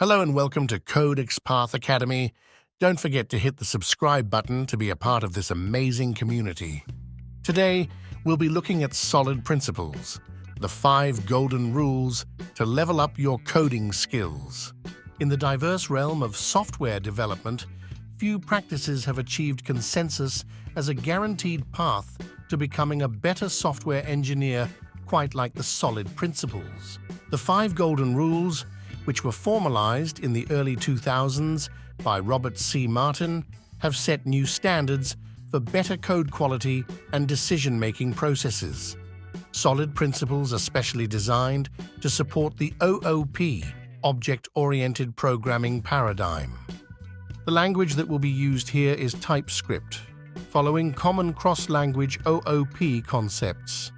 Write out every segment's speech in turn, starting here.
Hello and welcome to CodeXpath Academy. Don't forget to hit the subscribe button to be a part of this amazing community. Today, we'll be looking at solid principles, the 5 golden rules to level up your coding skills. In the diverse realm of software development, few practices have achieved consensus as a guaranteed path to becoming a better software engineer, quite like the solid principles. The 5 golden rules, which were formalized in the early 2000s by Robert C. Martin, have set new standards for better code quality and decision-making processes. Solid principles are specially designed to support the OOP, Object-Oriented Programming Paradigm. The language that will be used here is TypeScript, following common cross-language OOP concepts.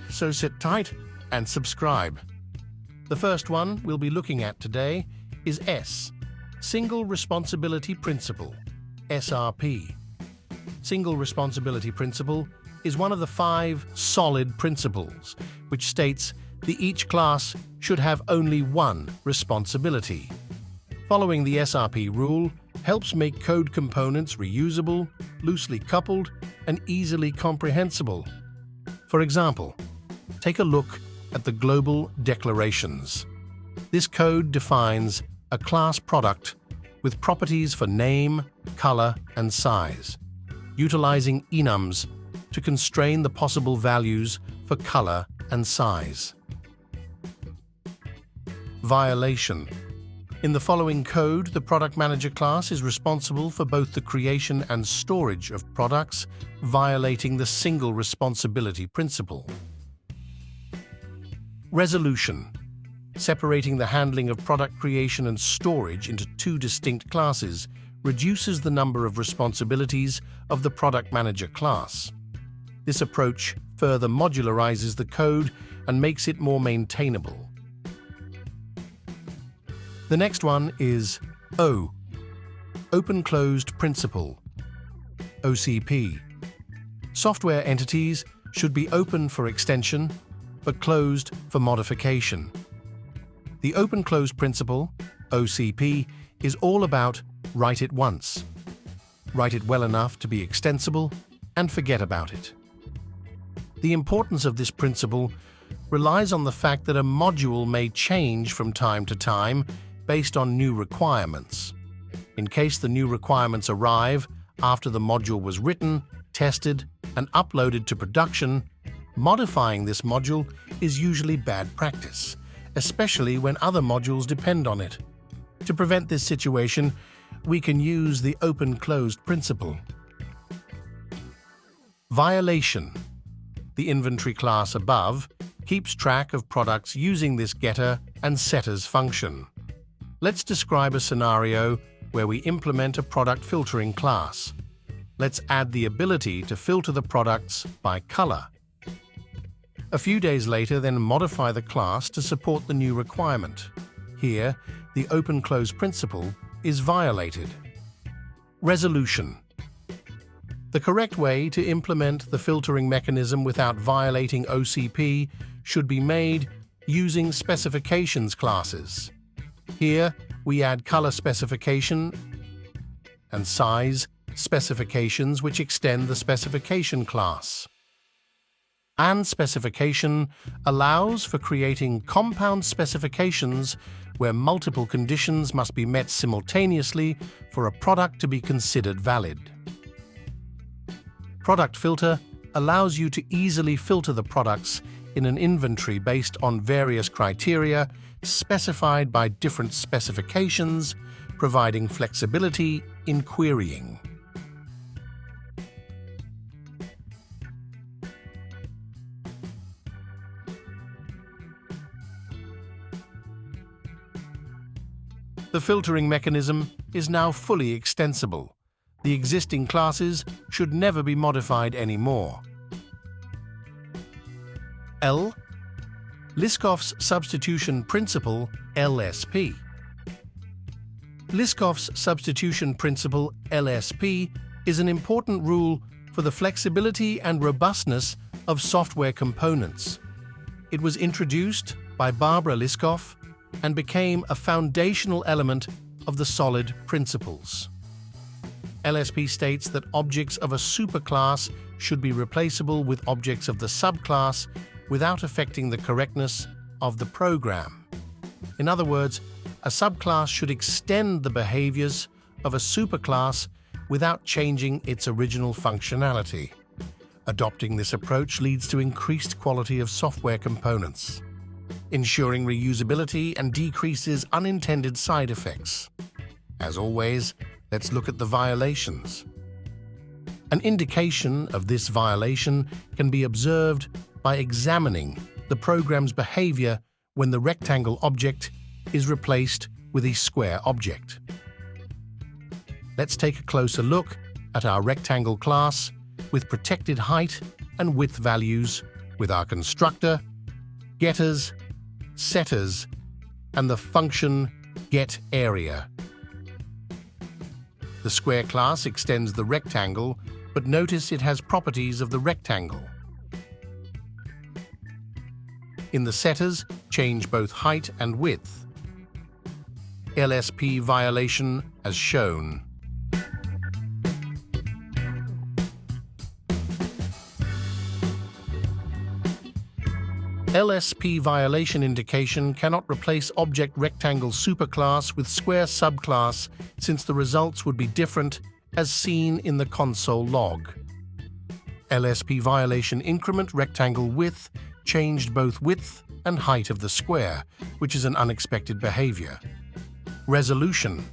So sit tight and subscribe. The first one we'll be looking at today is S, Single Responsibility Principle, SRP. Single Responsibility Principle is one of the 5 solid principles, which states that each class should have only one responsibility. Following the SRP rule helps make code components reusable, loosely coupled, and easily comprehensible. For example, take a look at the global declarations. This code defines a class product with properties for name, color, and size, utilizing enums to constrain the possible values for color and size. Violation. In the following code, the product manager class is responsible for both the creation and storage of products, violating the single responsibility principle. Resolution. Separating the handling of product creation and storage into 2 distinct classes reduces the number of responsibilities of the product manager class. This approach further modularizes the code and makes it more maintainable. The next one is O, Open-Closed Principle, OCP. Software entities should be open for extension, but closed for modification. The open-closed principle, OCP, is all about write it once, write it well enough to be extensible, and forget about it. The importance of this principle relies on the fact that a module may change from time to time based on new requirements. In case the new requirements arrive after the module was written, tested, and uploaded to production, modifying this module is usually bad practice, especially when other modules depend on it. To prevent this situation, we can use the open-closed principle. Violation. The inventory class above keeps track of products using this getter and setters function. Let's describe a scenario where we implement a product filtering class. Let's add the ability to filter the products by color. A few days later, then modify the class to support the new requirement. Here, the open-close principle is violated. Resolution. The correct way to implement the filtering mechanism without violating OCP should be made using specifications classes. Here, we add color specification and size specifications which extend the specification class. And specification allows for creating compound specifications where multiple conditions must be met simultaneously for a product to be considered valid. Product filter allows you to easily filter the products in an inventory based on various criteria specified by different specifications, providing flexibility in querying. The filtering mechanism is now fully extensible. The existing classes should never be modified anymore. L. Liskov's Substitution Principle, LSP. Liskov's Substitution Principle, LSP, is an important rule for the flexibility and robustness of software components. It was introduced by Barbara Liskov and became a foundational element of the solid principles. LSP states that objects of a superclass should be replaceable with objects of the subclass without affecting the correctness of the program. In other words, a subclass should extend the behaviors of a superclass without changing its original functionality. Adopting this approach leads to increased quality of software components, ensuring reusability and decreases unintended side effects. As always, let's look at the violations. An indication of this violation can be observed by examining the program's behavior when the rectangle object is replaced with a square object. Let's take a closer look at our rectangle class with protected height and width values with our constructor, getters, setters, and the function getArea. The square class extends the rectangle, but notice it has properties of the rectangle. In the setters, change both height and width. LSP violation as shown. LSP violation indication cannot replace object rectangle superclass with square subclass since the results would be different as seen in the console log. LSP violation increment rectangle width changed both width and height of the square, which is an unexpected behavior. Resolution.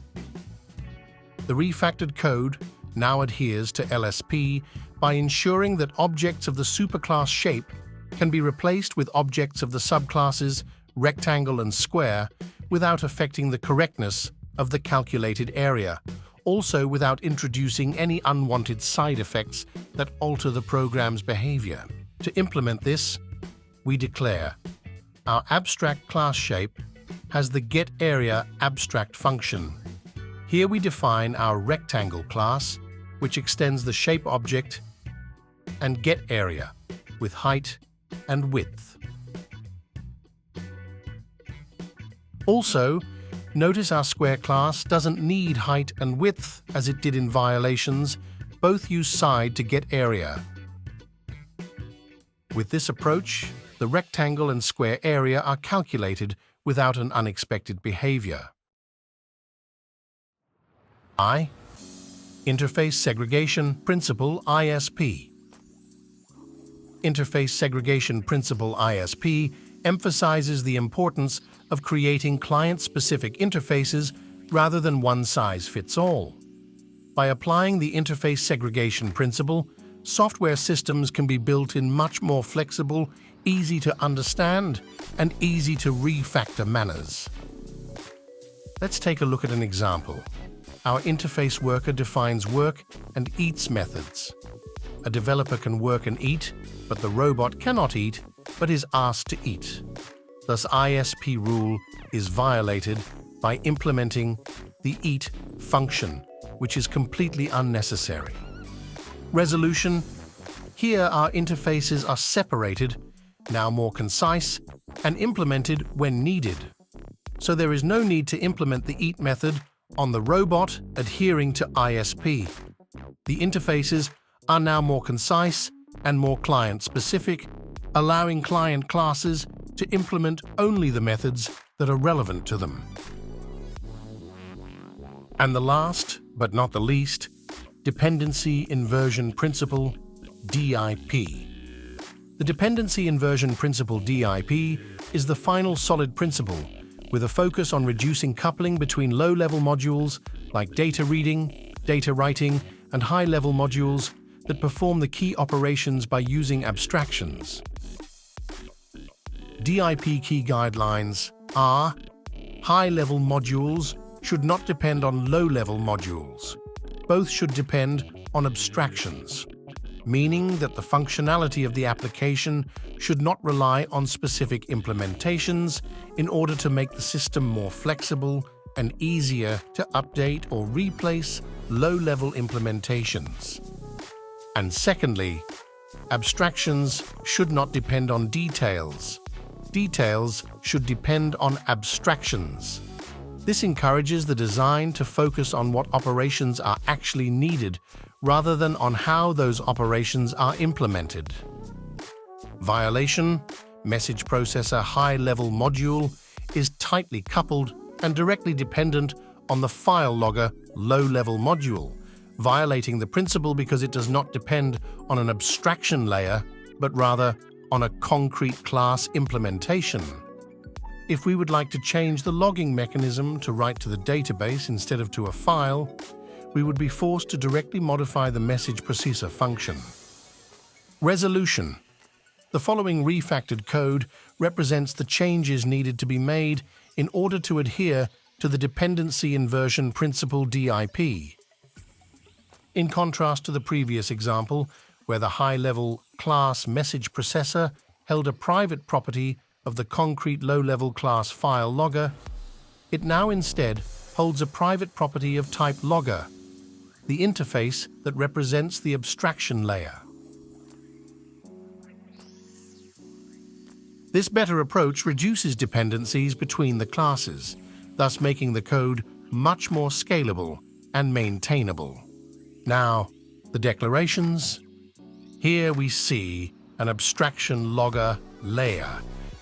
The refactored code now adheres to LSP by ensuring that objects of the superclass shape can be replaced with objects of the subclasses rectangle and square without affecting the correctness of the calculated area, also without introducing any unwanted side effects that alter the program's behavior. To implement this, we declare our abstract class shape has the getArea abstract function. Here we define our rectangle class, which extends the shape object, and getArea with height and width. Also, notice our square class doesn't need height and width as it did in violations. Both use side to getArea. With this approach, the rectangle and square area are calculated without an unexpected behavior. Interface Segregation Principle ISP. Interface Segregation Principle ISP emphasizes the importance of creating client-specific interfaces rather than one-size-fits-all. By applying the interface segregation principle, software systems can be built in much more flexible, easy to understand, and easy to refactor manners. Let's take a look at an example. Our interface worker defines work and eats methods. A developer can work and eat, but the robot cannot eat, but is asked to eat. Thus, ISP rule is violated by implementing the eat function, which is completely unnecessary. Resolution. Here our interfaces are separated, now more concise, and implemented when needed. So there is no need to implement the eat method on the robot adhering to ISP. The interfaces are now more concise and more client-specific, allowing client classes to implement only the methods that are relevant to them. And the last, but not the least, Dependency Inversion Principle, DIP. The Dependency Inversion Principle, DIP, is the final solid principle with a focus on reducing coupling between low-level modules like data reading, data writing, and high-level modules that perform the key operations by using abstractions. DIP key guidelines are: high-level modules should not depend on low-level modules. Both should depend on abstractions, meaning that the functionality of the application should not rely on specific implementations in order to make the system more flexible and easier to update or replace low-level implementations. And secondly, abstractions should not depend on details. details should depend on abstractions. This encourages the design to focus on what operations are actually needed rather than on how those operations are implemented. Violation, message processor high-level module, is tightly coupled and directly dependent on the file logger low-level module, violating the principle because it does not depend on an abstraction layer, but rather on a concrete class implementation. If we would like to change the logging mechanism to write to the database instead of to a file, we would be forced to directly modify the message processor function. Resolution. The following refactored code represents the changes needed to be made in order to adhere to the Dependency Inversion principle DIP. In contrast to the previous example, where the high-level class message processor held a private property of the concrete low-level class file logger, it now instead holds a private property of type logger, the interface that represents the abstraction layer. This better approach reduces dependencies between the classes, thus making the code much more scalable and maintainable. Now, the declarations. Here we see an abstraction logger layer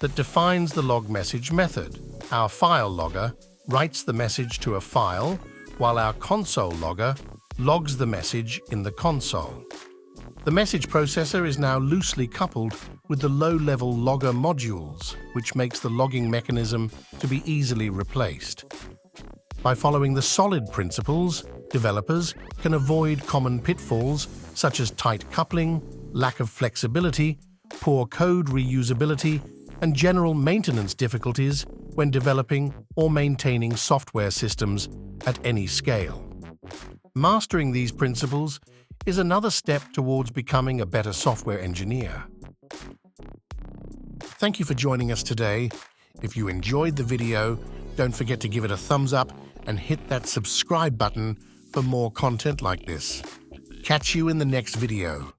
that defines the log message method. Our file logger writes the message to a file, while our console logger logs the message in the console. The message processor is now loosely coupled with the low-level logger modules, which makes the logging mechanism to be easily replaced. By following the solid principles, developers can avoid common pitfalls such as tight coupling, lack of flexibility, poor code reusability, and general maintenance difficulties when developing or maintaining software systems at any scale. Mastering these principles is another step towards becoming a better software engineer. Thank you for joining us today. If you enjoyed the video, don't forget to give it a thumbs up and hit that subscribe button for more content like this. Catch you in the next video.